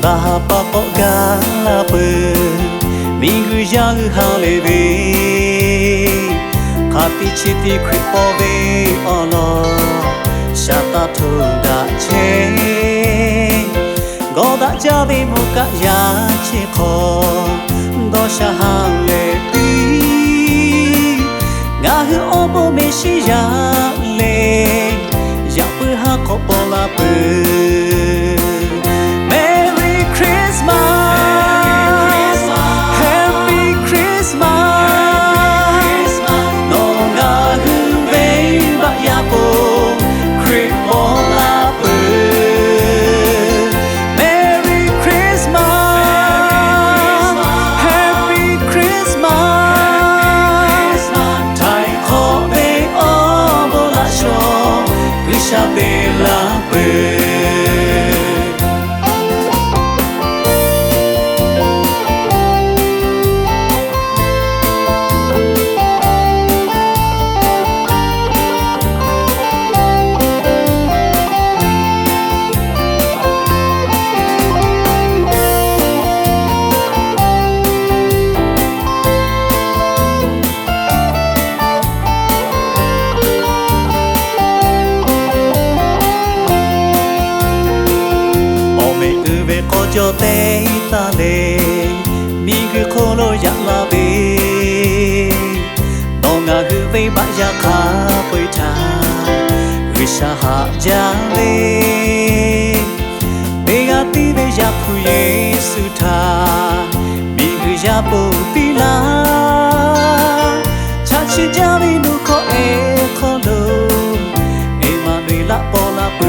Bahapapo galape Minggu yang halebe Kati chiti kripove ono Shata tunda che Goda jabe muka ya chiko Dosha halebi Ngahu obo meshi ya le Yapu hakopo lape Cho tê ta lê mi cứ khô lô dạ la bê Nô ngà hư vây bạ dạ khá bơi thà Hư sa hạ dạ lê Bê gà tí bê dạ khu yê sư thà Mi hư dạ bồ tí la Chá chi dạ bê nụ khó ê khó lô Ê mà nuôi lạ bò lạ bơ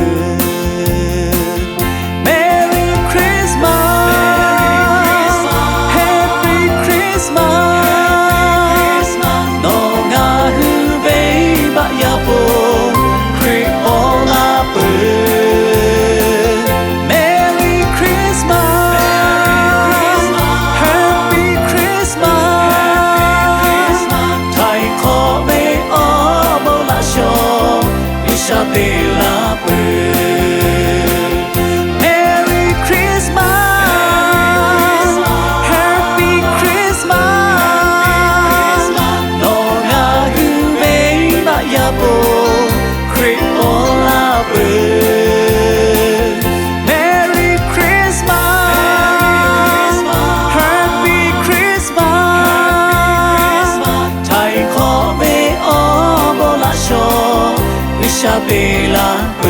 Merry Christmas, Happy Christmas. Nó ngà hư vây bạ ya bồ, Kripola bơ. Merry Christmas, Happy Christmas. Thầy khó về ô bồ la cho, Isabella bơ.